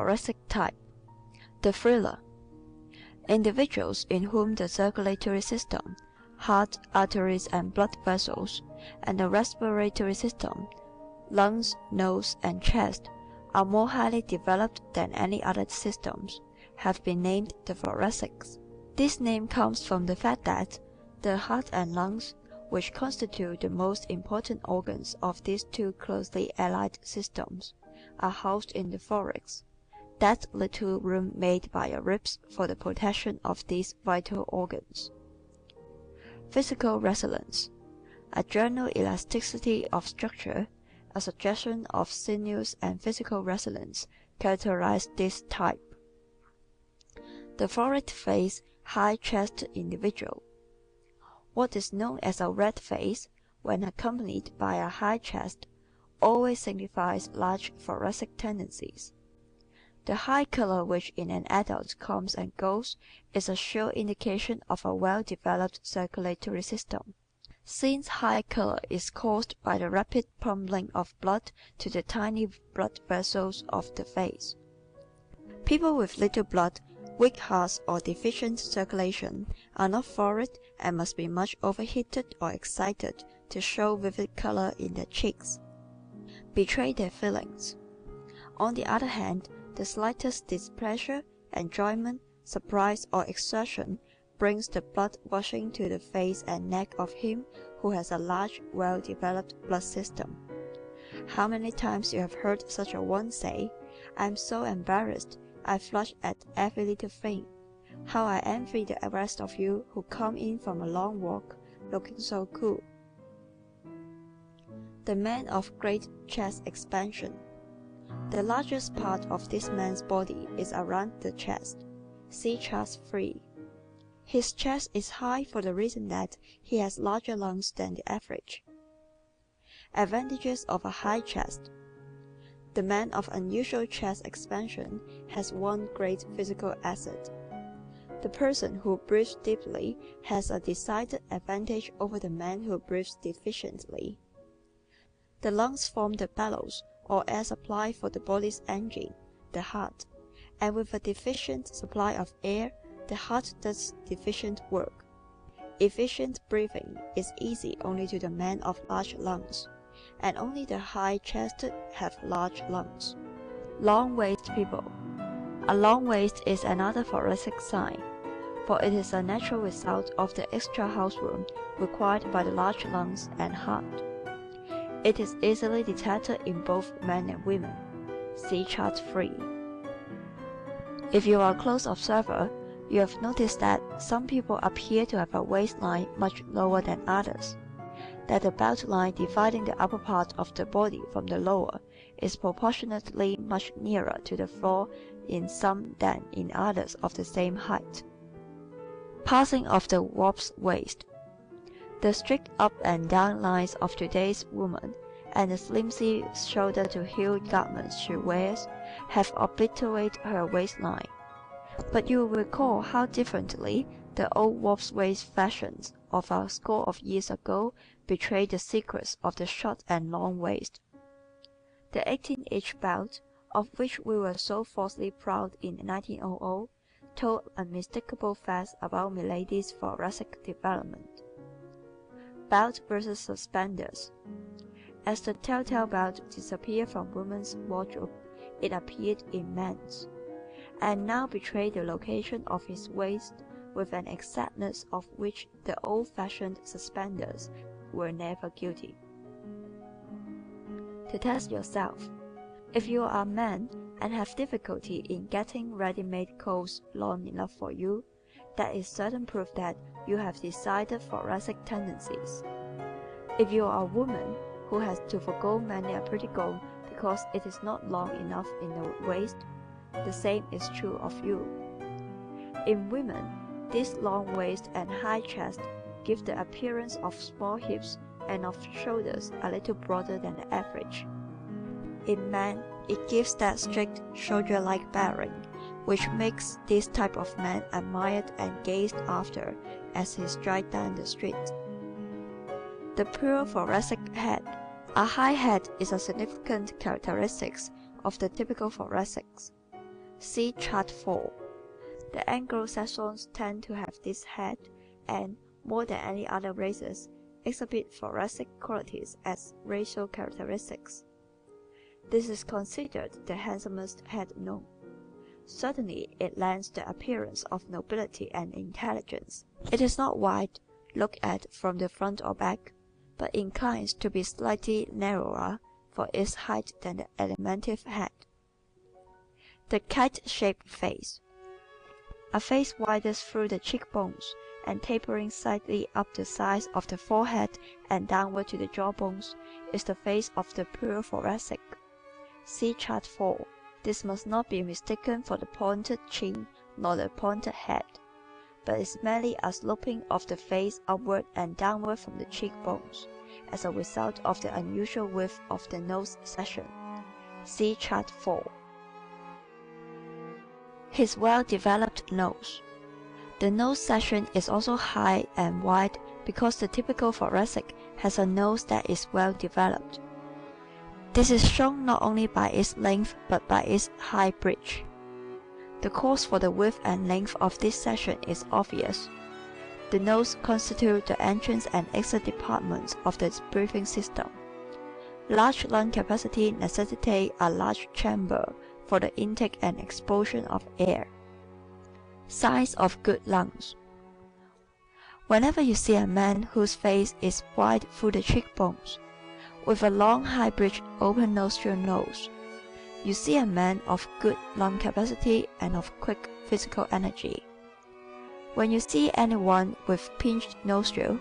thoracic type. The thriller. Individuals in whom the circulatory system, heart, arteries and blood vessels, and the respiratory system, lungs, nose, and chest are more highly developed than any other systems, have been named the thoracics. This name comes from the fact that the heart and lungs, which constitute the most important organs of these two closely allied systems, are housed in the thorax, that little room made by your ribs for the protection of these vital organs. Physical resilience. A general elasticity of structure, a suggestion of sinews and physical resilience characterize this type. The florid-faced, high-chested individual. What is known as a red face, when accompanied by a high chest, always signifies large thoracic tendencies. The high color which in an adult comes and goes is a sure indication of a well-developed circulatory system, since high color is caused by the rapid pummeling of blood to the tiny blood vessels of the face. People with little blood, weak hearts or deficient circulation are not florid and must be much overheated or excited to show vivid color in their cheeks, betray their feelings. On the other hand, the slightest displeasure, enjoyment, surprise or exertion brings the blood rushing to the face and neck of him who has a large, well-developed blood system. How many times you have heard such a one say, "I am so embarrassed, I flush at every little thing. How I envy the rest of you who come in from a long walk, looking so cool." The man of great chest expansion. The largest part of this man's body is around the chest. See Chart 3. His chest is high for the reason that he has larger lungs than the average. Advantages of a high chest. The man of unusual chest expansion has one great physical asset. The person who breathes deeply has a decided advantage over the man who breathes deficiently. The lungs form the bellows or air supply for the body's engine, the heart, and with a deficient supply of air, the heart does deficient work. Efficient breathing is easy only to the man of large lungs, and only the high-chested have large lungs. Long-waisted people. A long waist is another thoracic sign, for it is a natural result of the extra houseroom required by the large lungs and heart. It is easily detected in both men and women. See Chart 3. If you are a close observer, you have noticed that some people appear to have a waistline much lower than others, that the belt line dividing the upper part of the body from the lower is proportionately much nearer to the floor in some than in others of the same height. Passing of the warp's waist. The strict up and down lines of today's woman and the flimsy shoulder-to-heel garments she wears have obliterated her waistline. But you will recall how differently the old warp's waist fashions of a score of years ago betrayed the secrets of the short and long waist. The 18-inch belt, of which we were so falsely proud in 1900, told unmistakable facts about milady's thoracic development. Belt versus suspenders. As the telltale belt disappeared from women's wardrobe, it appeared in men's, and now betrayed the location of his waist with an exactness of which the old-fashioned suspenders were never guilty. To test yourself. If you are a man and have difficulty in getting ready-made coats long enough for you, that is certain proof that you have decided thoracic tendencies. If you are a woman who has to forgo many a pretty gown because it is not long enough in the waist, the same is true of you. In women, this long waist and high chest give the appearance of small hips and of shoulders a little broader than the average. In men, it gives that strict, soldier-like bearing, which makes this type of man admired and gazed after as he strides down the street. The pure thoracic head. A high head is a significant characteristic of the typical thoracics. See Chart 4. The Anglo-Saxons tend to have this head and, more than any other races, exhibit thoracic qualities as racial characteristics. This is considered the handsomest head known. Certainly, it lends the appearance of nobility and intelligence. It is not wide, looked at from the front or back, but inclines to be slightly narrower for its height than the Alimentive head. The kite-shaped face. A face widest through the cheekbones and tapering slightly up the sides of the forehead and downward to the jawbones is the face of the pure thoracic. See Chart 4. This must not be mistaken for the pointed chin nor the pointed head, but is merely a sloping of the face upward and downward from the cheekbones, as a result of the unusual width of the nose section. See Chart 4. His well-developed nose. The nose section is also high and wide because the typical thoracic has a nose that is well developed. This is shown not only by its length but by its high bridge. The cause for the width and length of this section is obvious. The nose constitutes the entrance and exit departments of the breathing system. Large lung capacity necessitates a large chamber for the intake and expulsion of air. Signs of good lungs. Whenever you see a man whose face is wide through the cheekbones, with a long high-bridged open nostril nose, you see a man of good lung capacity and of quick physical energy. When you see anyone with pinched nostril,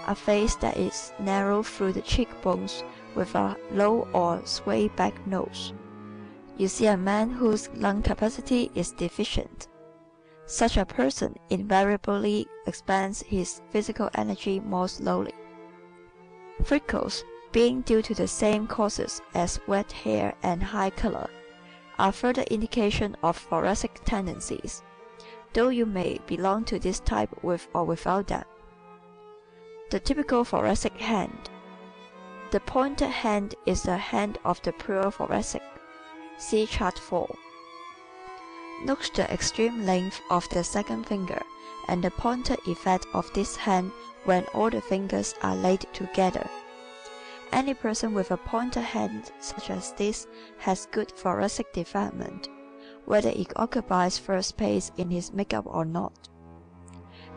a face that is narrow through the cheekbones with a low or sway back nose, you see a man whose lung capacity is deficient. Such a person invariably expends his physical energy more slowly. Freckles, being due to the same causes as wet hair and high color, are further indication of thoracic tendencies, though you may belong to this type with or without them. The typical thoracic hand. The pointed hand is the hand of the pure thoracic. See Chart 4. Note the extreme length of the second finger and the pointed effect of this hand when all the fingers are laid together. Any person with a pointed hand such as this has good thoracic development, whether it occupies first place in his makeup or not.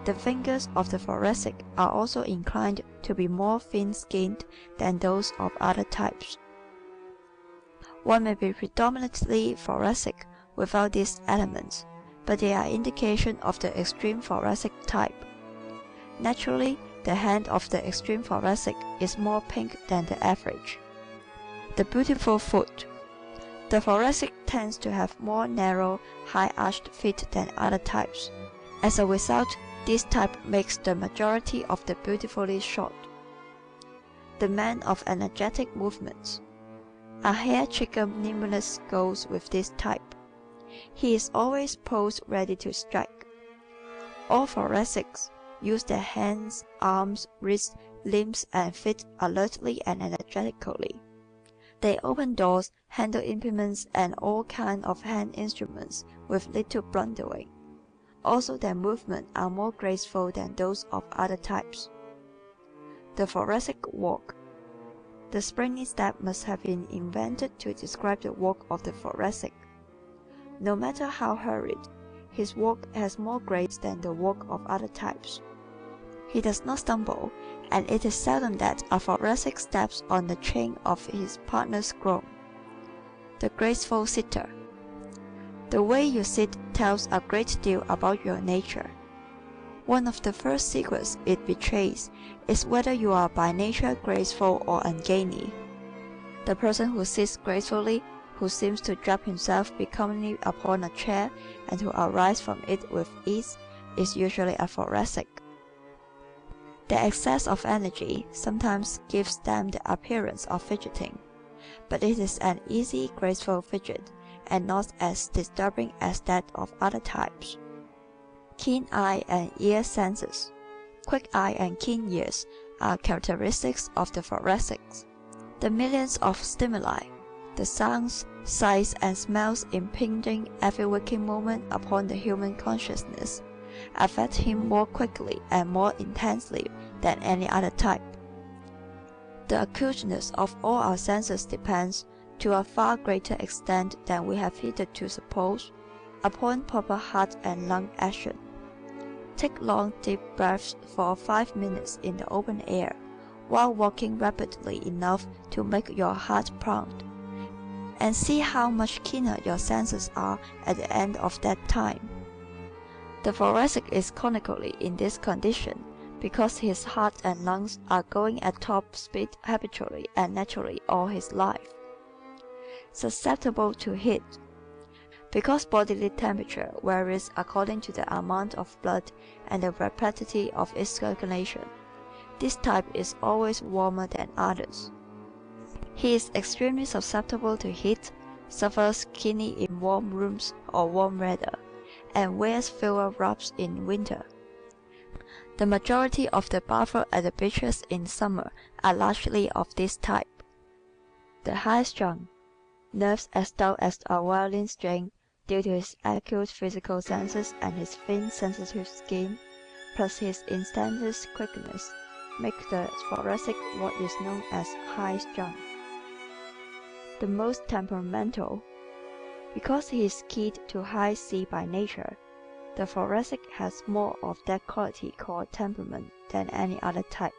The fingers of the thoracic are also inclined to be more thin-skinned than those of other types. One may be predominantly thoracic without these elements, but they are indication of the extreme thoracic type. Naturally, the hand of the extreme thoracic is more pink than the average. The beautiful foot. The thoracic tends to have more narrow, high-arched feet than other types. As a result, this type makes the majority of the beautifully short. The man of energetic movements. A hair-trigger nimbleness goes with this type. He is always posed ready to strike. All thoracics use their hands, arms, wrists, limbs, and feet alertly and energetically. They open doors, handle implements, and all kinds of hand instruments with little blundering. Also, their movements are more graceful than those of other types. The thoracic walk. The springy step must have been invented to describe the walk of the thoracic. No matter how hurried, his walk has more grace than the walk of other types. He does not stumble, and it is seldom that a thoracic steps on the chain of his partner's groom. The graceful sitter. The way you sit tells a great deal about your nature. One of the first secrets it betrays is whether you are by nature graceful or ungainly. The person who sits gracefully, who seems to drop himself becomingly upon a chair and to arise from it with ease, is usually a thoracic. The excess of energy sometimes gives them the appearance of fidgeting, but it is an easy, graceful fidget, and not as disturbing as that of other types. Keen eye and ear senses. Quick eye and keen ears are characteristics of the thoracics. The millions of stimuli, the sounds, sights and smells impinging every waking moment upon the human consciousness affect him more quickly and more intensely than any other type. The acuteness of all our senses depends, to a far greater extent than we have hitherto supposed, upon proper heart and lung action. Take long deep breaths for 5 minutes in the open air, while walking rapidly enough to make your heart pound, and see how much keener your senses are at the end of that time. The thoracic is chronically in this condition because his heart and lungs are going at top speed habitually and naturally all his life. Susceptible to heat, because bodily temperature varies according to the amount of blood and the rapidity of its circulation. This type is always warmer than others. He is extremely susceptible to heat, suffers keenly in warm rooms or warm weather, and wears fewer wraps in winter. The majority of the bathers at the beaches in summer are largely of this type. The high-strung, nerves as dull as a violin string due to his acute physical senses and his thin sensitive skin, plus his instantaneous quickness, make the thoracic what is known as high-strung. The most temperamental, because he is keyed to high C by nature, the thoracic has more of that quality called temperament than any other type.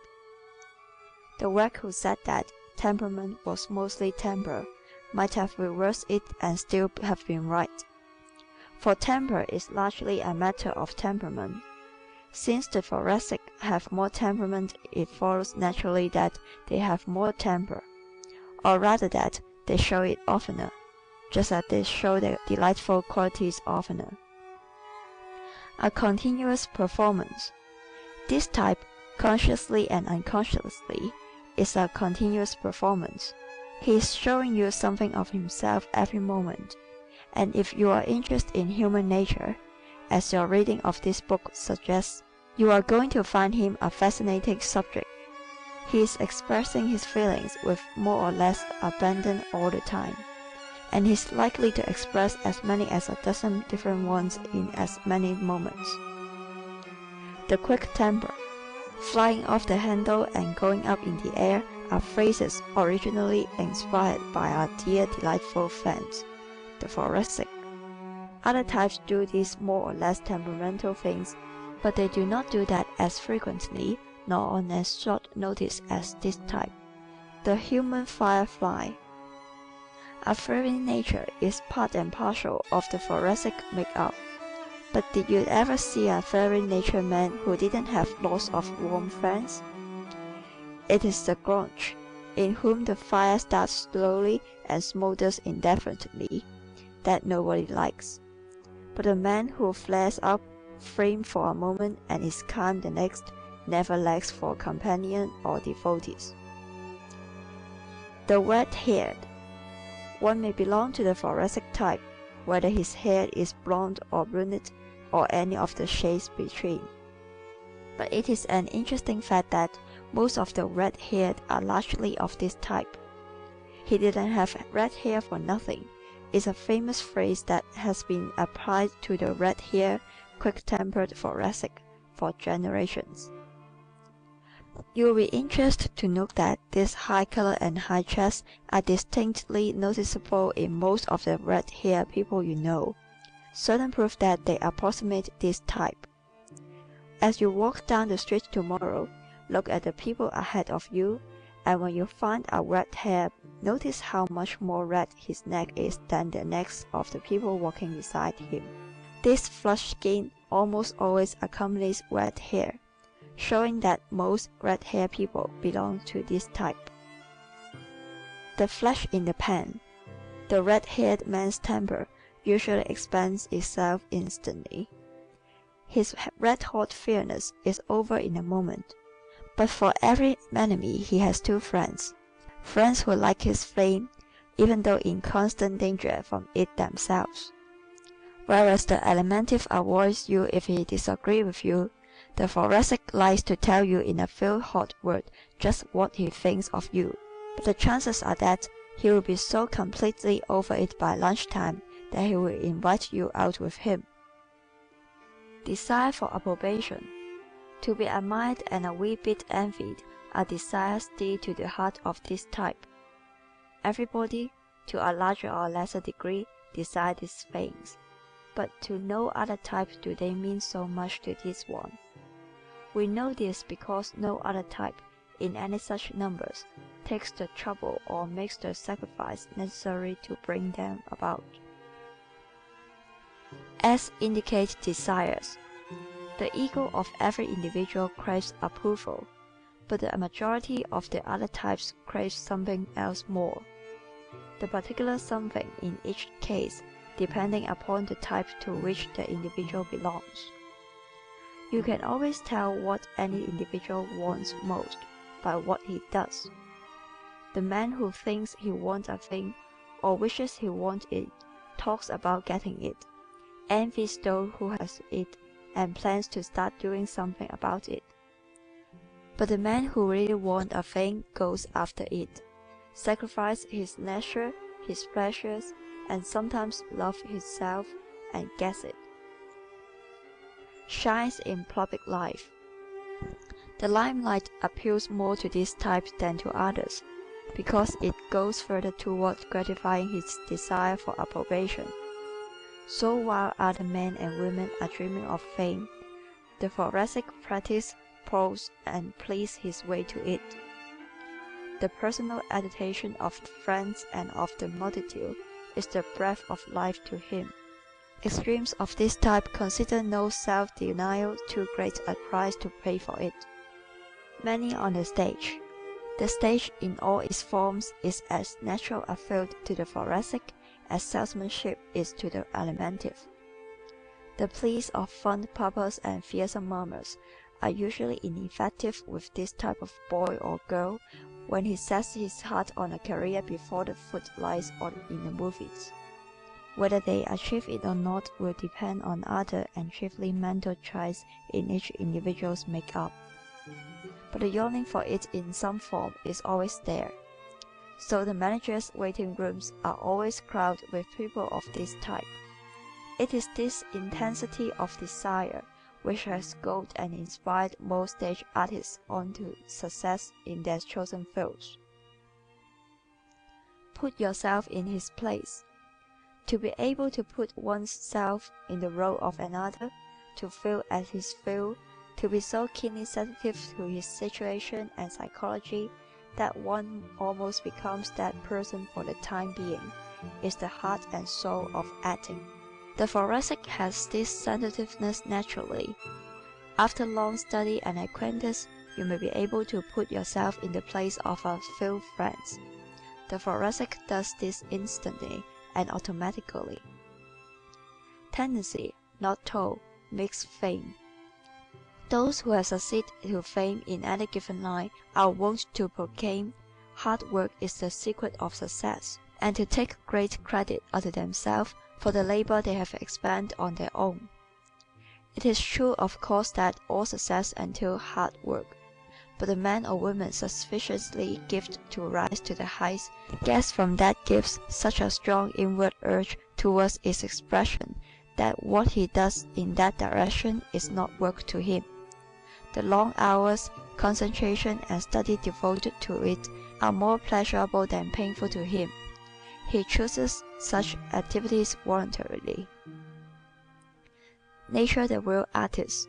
The wag who said that temperament was mostly temper might have reversed it and still have been right. For temper is largely a matter of temperament. Since the thoracic have more temperament, it follows naturally that they have more temper, or rather that they show it oftener, just as they show their delightful qualities oftener. A continuous performance. This type, consciously and unconsciously, is a continuous performance. He is showing you something of himself every moment, and if you are interested in human nature, as your reading of this book suggests, you are going to find him a fascinating subject. He is expressing his feelings with more or less abandon all the time, and he is likely to express as many as a dozen different ones in as many moments. The quick temper, flying off the handle and going up in the air are phrases originally inspired by our dear delightful friends, the thoracic. Other types do these more or less temperamental things, but they do not do that as frequently nor on as short notice as this type. The human firefly. A fiery nature is part and parcel of the thoracic make-up. But did you ever see a fiery nature man who didn't have lots of warm friends? It is the grouch, in whom the fire starts slowly and smolders indefinitely, that nobody likes. But the man who flares up, flame for a moment and is calm the next, never lacks for companion or devotees. The red-haired. One may belong to the thoracic type, whether his hair is blonde or brunette or any of the shades between. But it is an interesting fact that most of the red-haired are largely of this type. He didn't have red hair for nothing is a famous phrase that has been applied to the red-haired, quick-tempered thoracic for generations. You will be interested to note that this high color and high chest are distinctly noticeable in most of the red-haired people you know, certain proof that they approximate this type. As you walk down the street tomorrow, look at the people ahead of you, and when you find a red hair, notice how much more red his neck is than the necks of the people walking beside him. This flushed skin almost always accompanies red hair, showing that most red-haired people belong to this type. The flash in the pan. The red-haired man's temper usually expands itself instantly. His red-hot fierceness is over in a moment. But for every enemy he has two friends. Friends who like his flame, even though in constant danger from it themselves. Whereas the alimentive avoids you if he disagrees with you, the thoracic likes to tell you in a few hot words just what he thinks of you. But the chances are that He will be so completely over it by lunchtime that he will invite you out with him. Desire for approbation. To be admired and a wee bit envied are desires dear to the heart of this type. Everybody, to a larger or lesser degree, desires these things, but to no other type do they mean so much to this one. We know this because no other type, in any such numbers, takes the trouble or makes the sacrifice necessary to bring them about. S indicate desires. The ego of every individual craves approval, but the majority of the other types craves something else more. The particular something in each case depending upon the type to which the individual belongs. You can always tell what any individual wants most by what he does. The man who thinks he wants a thing or wishes he wants it talks about getting it, envies those who has it, and plans to start doing something about it. But the man who really wants a thing goes after it, sacrifices his leisure, his pleasures, and sometimes loves himself and gets it. Shines in public life. The limelight appeals more to this type than to others, because it goes further toward gratifying his desire for approbation. So while other men and women are dreaming of fame, the thoracic practices, pros, and please his way to it. The personal agitation of friends and of the multitude is the breath of life to him. Extremes of this type consider no self-denial too great a price to pay for it. Many on the stage. The stage in all its forms is as natural a field to the thoracic as salesmanship is to the alimentive. The pleas of fond purpose and fearsome murmurs are usually ineffective with this type of boy or girl when he sets his heart on a career before the footlights or in the movies. Whether they achieve it or not will depend on other and chiefly mental traits in each individual's make-up. But the yearning for it in some form is always there. So the managers' waiting rooms are always crowded with people of this type. It is this intensity of desire which has goaded and inspired most stage artists on to success in their chosen fields. Put yourself in his place. To be able to put one's self in the role of another, to feel as he feels, to be so keenly sensitive to his situation and psychology that one almost becomes that person for the time being, is the heart and soul of acting. The thoracic has this sensitiveness naturally. After long study and acquaintance, you may be able to put yourself in the place of a few friends. The thoracic does this instantly and automatically. Tendency, not toil, makes fame. Those who have succeeded to fame in any given line are wont to proclaim hard work is the secret of success, and to take great credit unto themselves for the labor they have expended on their own. It is true, of course, that all success entails hard work, but the man or woman sufficiently gifted to rise to the heights gets from that gift such a strong inward urge towards its expression that what he does in that direction is not work to him. The long hours, concentration, and study devoted to it are more pleasurable than painful to him. He chooses such activities voluntarily. Nature the real artist.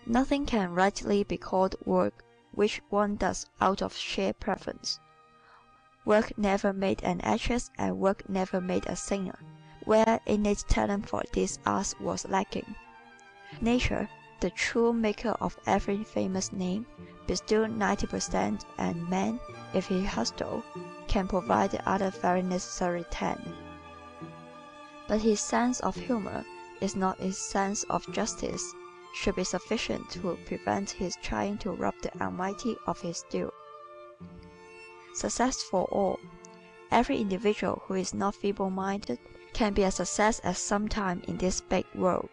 Nothing can rightly be called work which one does out of sheer preference. Work never made an actress and work never made a singer, where innate talent for these arts was lacking. Nature, the true maker of every famous name, bestowed 90%, and man, if he hustle, can provide the other very necessary 10. But his sense of humor is not his sense of justice, should be sufficient to prevent his trying to rob the Almighty of his due. Success for all. Every individual who is not feeble-minded can be a success at some time in this big world.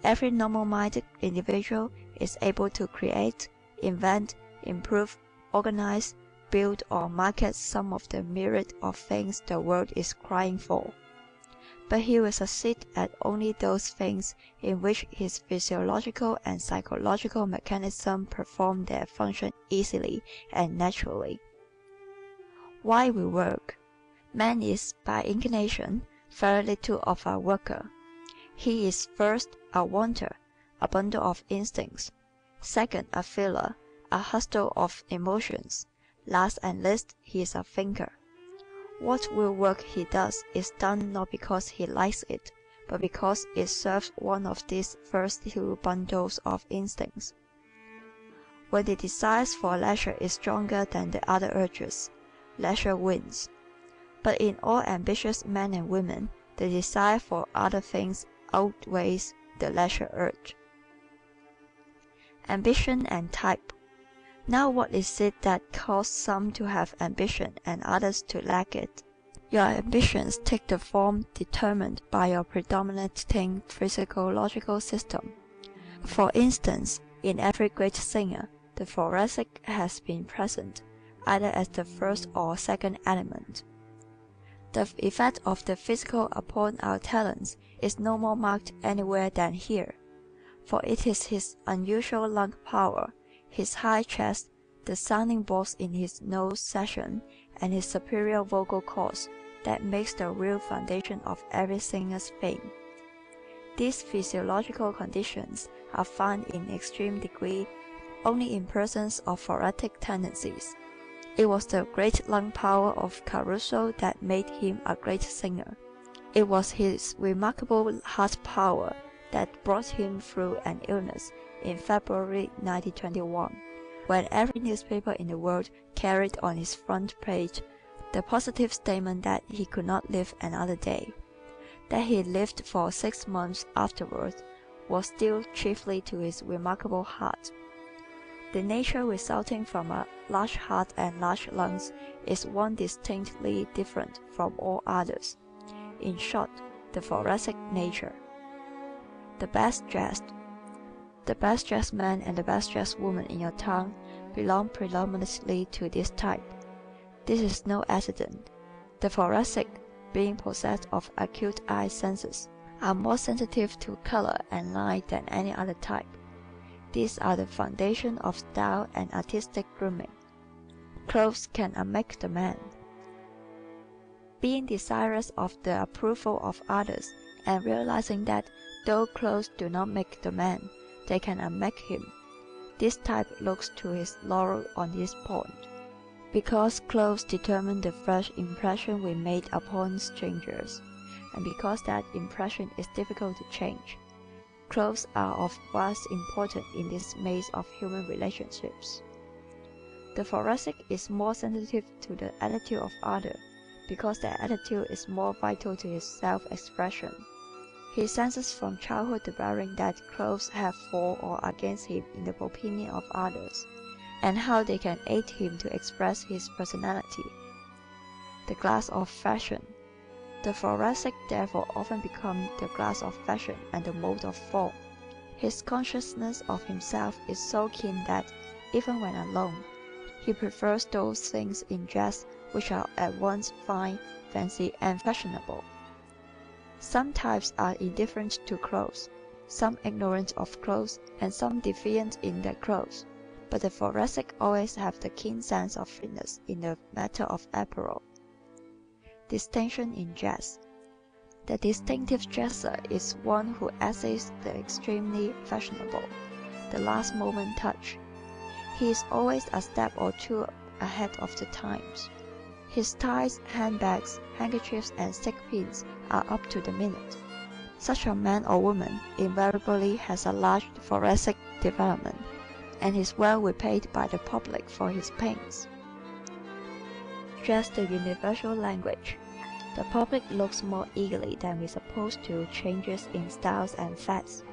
Every normal-minded individual is able to create, invent, improve, organize, build or market some of the myriad of things the world is crying for, but he will succeed at only those things in which his physiological and psychological mechanism perform their function easily and naturally. Why we work? Man is, by inclination, very little of a worker. He is first a wanter, a bundle of instincts; second, a feeler, a hustle of emotions; last and least, he is a thinker. What will work he does is done not because he likes it, but because it serves one of these first two bundles of instincts. When the desire for leisure is stronger than the other urges, leisure wins. But in all ambitious men and women, the desire for other things outweighs the leisure urge. Ambition and type. Now what is it that causes some to have ambition and others to lack it? Your ambitions take the form determined by your predominating physiological system. For instance, in every great singer, the thoracic has been present, either as the first or second element. The effect of the physical upon our talents is no more marked anywhere than here, for it is his unusual lung power, his high chest, the sounding box in his nose section, and his superior vocal cords that makes the real foundation of every singer's fame. These physiological conditions are found in extreme degree only in persons of thoracic tendencies. It was the great lung power of Caruso that made him a great singer. It was his remarkable heart power that brought him through an illness in February 1921, when every newspaper in the world carried on its front page the positive statement that he could not live another day. That he lived for 6 months afterward was due chiefly to his remarkable heart. The nature resulting from a large heart and large lungs is one distinctly different from all others. In short, the thoracic nature. The best dressed. The best dressed man and the best dressed woman in your town belong predominantly to this type. This is no accident. The thoracic, being possessed of acute eye senses, are more sensitive to color and line than any other type. These are the foundation of style and artistic grooming. Clothes can unmake the man. Being desirous of the approval of others and realizing that though clothes do not make the man, they can unmake him, this type looks to his laurel on this point. Because clothes determine the first impression we made upon strangers, and because that impression is difficult to change, clothes are of vast importance in this maze of human relationships. The thoracic is more sensitive to the attitude of others because their attitude is more vital to his self-expression. He senses from childhood the bearing that clothes have for or against him in the opinion of others, and how they can aid him to express his personality. The glass of fashion. The thoracic therefore often becomes the glass of fashion and the mold of form. His consciousness of himself is so keen that, even when alone, he prefers those things in dress which are at once fine, fancy, and fashionable. Some types are indifferent to clothes, some ignorant of clothes, and some defiant in their clothes, but the thoracic always have the keen sense of fitness in the matter of apparel. Distinction in dress. The distinctive dresser is one who essays the extremely fashionable, the last moment touch. He is always a step or two ahead of the times. His ties, handbags, handkerchiefs, and stick pins are up to the minute. Such a man or woman invariably has a large thoracic development, and is well repaid by the public for his pains. Dress the universal language. The public looks more eagerly than we suppose to changes in styles and fads.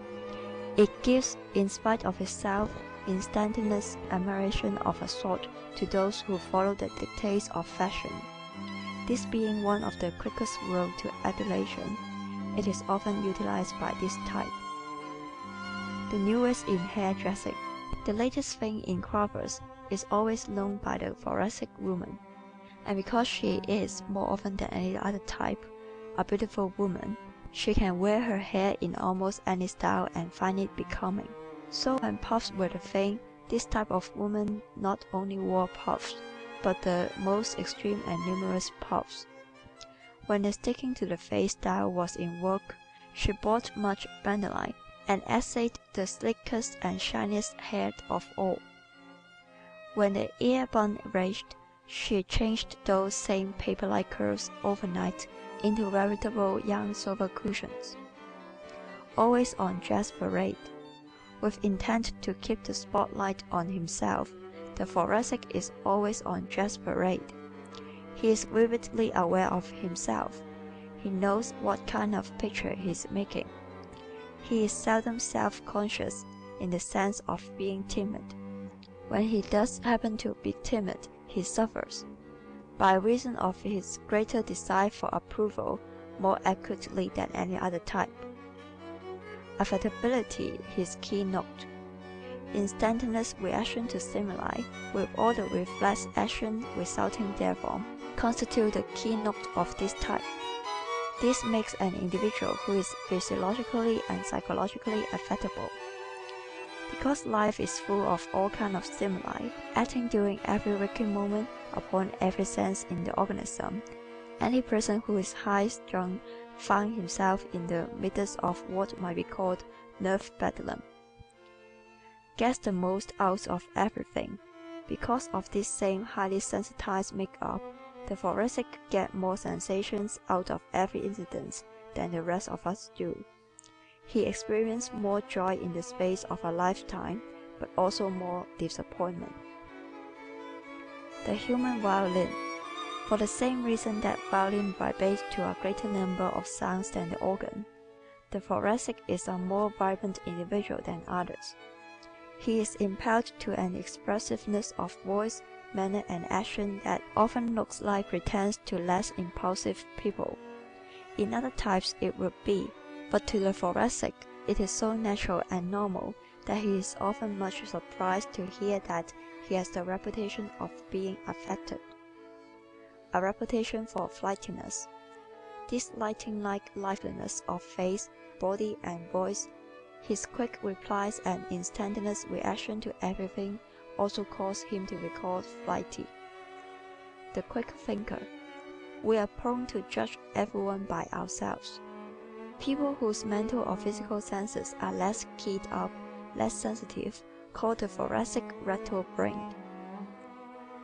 It gives, in spite of itself, instantaneous admiration of a sort to those who follow the dictates of fashion. This being one of the quickest road to adulation, it is often utilized by this type. The newest in hairdressing. The latest thing in coiffures is always known by the thoracic woman, and because she is, more often than any other type, a beautiful woman, she can wear her hair in almost any style and find it becoming. So when puffs were the thing, this type of woman not only wore puffs, but the most extreme and numerous puffs. When the sticking to the face style was in vogue, she bought much bandoline and essayed the slickest and shiniest hair of all. When the ear bun raged, she changed those same paper-like curls overnight into veritable young silver cushions. Always on dress parade, with intent to keep the spotlight on himself, the thoracic is always on dress parade. He is vividly aware of himself. He knows what kind of picture he is making. He is seldom self-conscious in the sense of being timid. When he does happen to be timid, he suffers, by reason of his greater desire for approval, more acutely than any other type. Affectability, his keynote. Instantaneous reaction to stimuli, with all the reflex action resulting therefrom, constitute the keynote of this type. This makes an individual who is physiologically and psychologically affectable. Because life is full of all kinds of stimuli, acting during every waking moment upon every sense in the organism, any person who is high-strung finds himself in the midst of what might be called nerve bedlam. Gets the most out of everything. Because of this same highly sensitized makeup, the thoracic get more sensations out of every incident than the rest of us do. He experiences more joy in the space of a lifetime, but also more disappointment. The human violin. For the same reason that violin vibrates to a greater number of sounds than the organ, the thoracic is a more vibrant individual than others. He is impelled to an expressiveness of voice, manner, and action that often looks like pretense to less impulsive people. In other types it would be, but to the thoracic it is so natural and normal that he is often much surprised to hear that he has the reputation of being affected. A reputation for flightiness. This lightning-like liveliness of face, body, and voice, his quick replies and instantaneous reaction to everything also cause him to be called flighty. The quick thinker. We are prone to judge everyone by ourselves. People whose mental or physical senses are less keyed up, less sensitive, called the thoracic rattle-brained.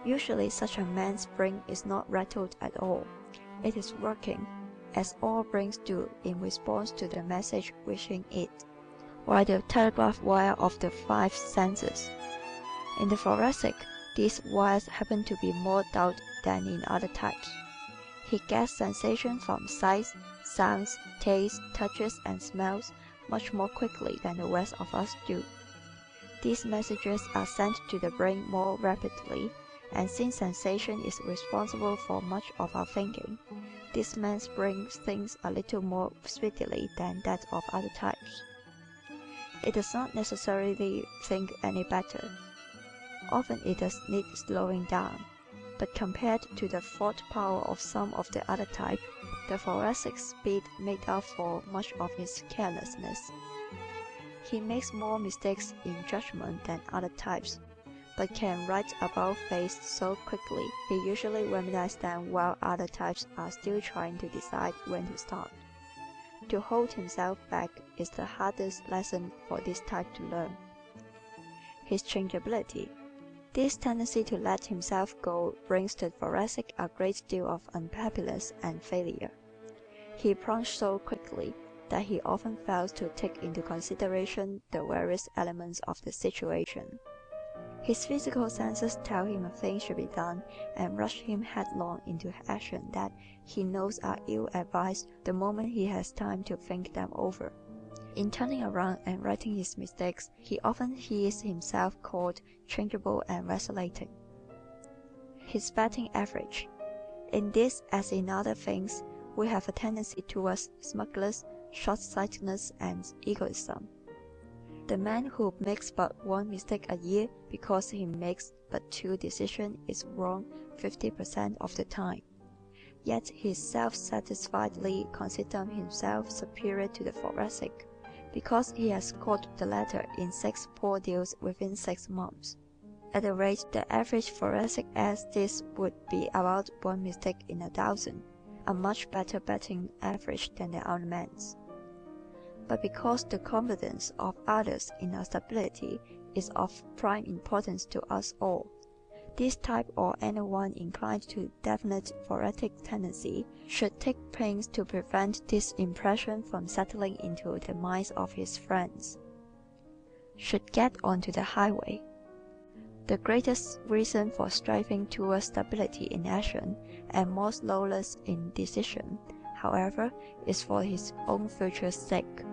Usually such a man's brain is not rattled at all. It is working, as all brains do, in response to the message reaching it, while the telegraph wire of the five senses. In the thoracic, these wires happen to be more dull than in other types. He gets sensation from sights, sounds, tastes, touches, and smells much more quickly than the rest of us do. These messages are sent to the brain more rapidly, and since sensation is responsible for much of our thinking, this man's brain thinks a little more speedily than that of other types. It does not necessarily think any better. Often it does need slowing down, but compared to the thought power of some of the other types, the thoracic speed made up for much of his carelessness. He makes more mistakes in judgment than other types, but can write about face so quickly he usually remedies them while other types are still trying to decide when to start. To hold himself back is the hardest lesson for this type to learn. His changeability. This tendency to let himself go brings the thoracic a great deal of unhappiness and failure. He plunges so quickly that he often fails to take into consideration the various elements of the situation. His physical senses tell him a thing should be done and rush him headlong into action that he knows are ill-advised the moment he has time to think them over. In turning around and righting his mistakes, he often hears himself called changeable and vacillating. His batting average. In this, as in other things, we have a tendency towards smugness, short-sightedness, and egoism. The man who makes but one mistake a year because he makes but two decisions is wrong 50% of the time. Yet he self-satisfiedly considers himself superior to the thoracic because he has scored the latter in 6 poor deals within 6 months. At the rate the average thoracic adds, this would be about one mistake in 1,000, a much better betting average than the other man's. But because the confidence of others in our stability is of prime importance to us all, this type or anyone inclined to definite thoracic tendency should take pains to prevent this impression from settling into the minds of his friends. Should get onto the highway. The greatest reason for striving towards stability in action and more slowness in decision, however, is for his own future's sake.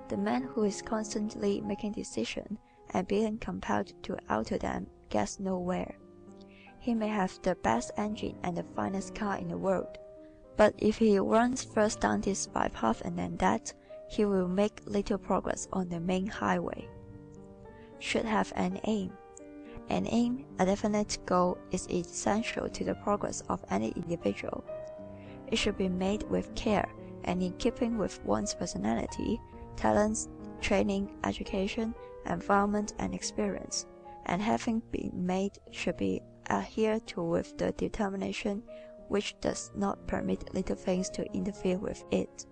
The man who is constantly making decisions and being compelled to alter them gets nowhere. He may have the best engine and the finest car in the world, but if he runs first down this bypath and then that, he will make little progress on the main highway. Should have an aim. An aim, a definite goal, is essential to the progress of any individual. It should be made with care and in keeping with one's personality, talents, training, education, environment, and experience, and having been made should be adhered to with the determination which does not permit little things to interfere with it.